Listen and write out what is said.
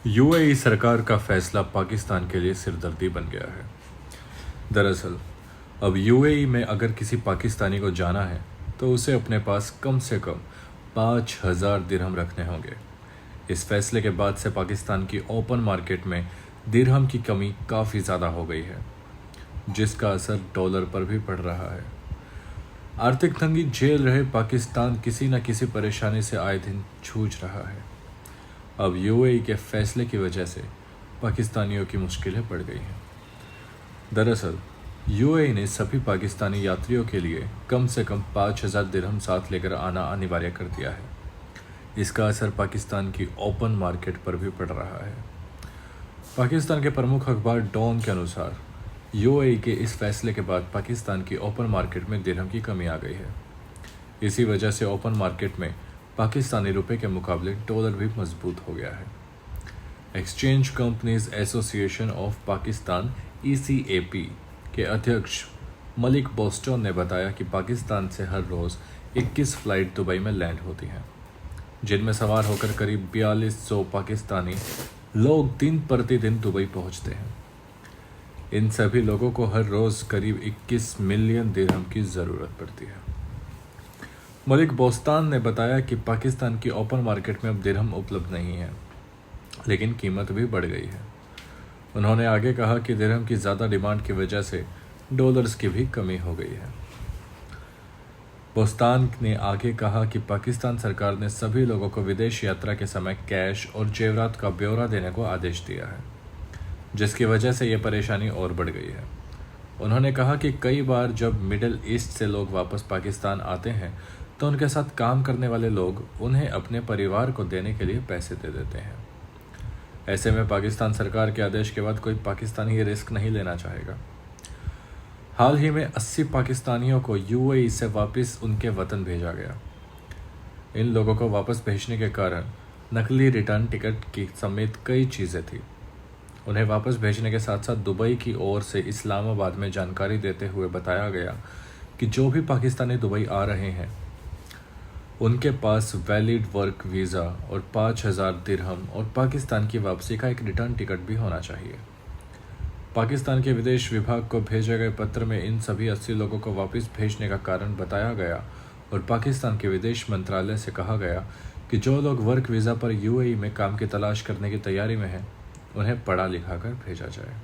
UAE सरकार का फैसला पाकिस्तान के लिए सिरदर्दी बन गया है। दरअसल अब यूएई में अगर किसी पाकिस्तानी को जाना है तो उसे अपने पास कम से कम 5,000 दिरहम रखने होंगे। इस फैसले के बाद से पाकिस्तान की ओपन मार्केट में दिरहम की कमी काफ़ी ज़्यादा हो गई है, जिसका असर डॉलर पर भी पड़ रहा है। आर्थिक तंगी झेल रहे पाकिस्तान किसी न किसी परेशानी से आए दिन जूझ रहा है। अब यूएई के फैसले की वजह से पाकिस्तानियों की मुश्किलें बढ़ गई हैं। दरअसल यूएई ने सभी पाकिस्तानी यात्रियों के लिए कम से कम 5,000 दिरहम साथ लेकर आना अनिवार्य कर दिया है। इसका असर पाकिस्तान की ओपन मार्केट पर भी पड़ रहा है। पाकिस्तान के प्रमुख अखबार डॉन के अनुसार यूएई के इस फैसले के बाद पाकिस्तान की ओपन मार्केट में दिरहम की कमी आ गई है। इसी वजह से ओपन मार्केट में पाकिस्तानी रुपए के मुकाबले डॉलर भी मजबूत हो गया है। Exchange companies association of Pakistan ECAP के अध्यक्ष मलिक बोस्टन ने बताया कि पाकिस्तान से हर रोज़ 21 फ्लाइट दुबई में लैंड होती हैं, जिनमें सवार होकर करीब 4200 पाकिस्तानी लोग दिन प्रतिदिन दुबई पहुंचते हैं। इन सभी लोगों को हर रोज़ करीब 21 मिलियन दिरहम की ज़रूरत पड़ती है। मलिक बोस्तान ने बताया कि पाकिस्तान की ओपन मार्केट में अब दिरहम उपलब्ध नहीं है, लेकिन कीमत भी बढ़ गई है। उन्होंने आगे कहा कि दिरहम की ज़्यादा डिमांड की वजह से डॉलर्स की भी कमी हो गई है। बोस्तान ने आगे कहा कि पाकिस्तान सरकार ने सभी लोगों को विदेश यात्रा के समय कैश और जेवरात का ब्यौरा देने को आदेश दिया है, जिसकी वजह से ये परेशानी और बढ़ गई है। उन्होंने कहा कि कई बार जब मिडिल ईस्ट से लोग वापस पाकिस्तान आते हैं तो उनके साथ काम करने वाले लोग उन्हें अपने परिवार को देने के लिए पैसे दे देते हैं। ऐसे में पाकिस्तान सरकार के आदेश के बाद कोई पाकिस्तानी ये रिस्क नहीं लेना चाहेगा। हाल ही में 80 पाकिस्तानियों को यूएई से वापस उनके वतन भेजा गया। इन लोगों को वापस भेजने के कारण नकली रिटर्न टिकट की समेत कई चीज़ें थी। उन्हें वापस भेजने के साथ साथ दुबई की ओर से इस्लामाबाद में जानकारी देते हुए बताया गया कि जो भी पाकिस्तानी दुबई आ रहे हैं उनके पास वैलिड वर्क वीज़ा और 5,000 दिरहम और पाकिस्तान की वापसी का एक रिटर्न टिकट भी होना चाहिए। पाकिस्तान के विदेश विभाग को भेजे गए पत्र में इन सभी 80 लोगों को वापस भेजने का कारण बताया गया और पाकिस्तान के विदेश मंत्रालय से कहा गया कि जो लोग वर्क वीज़ा पर यूएई में काम की तलाश करने की तैयारी में हैं उन्हें पढ़ा लिखा कर भेजा जाए।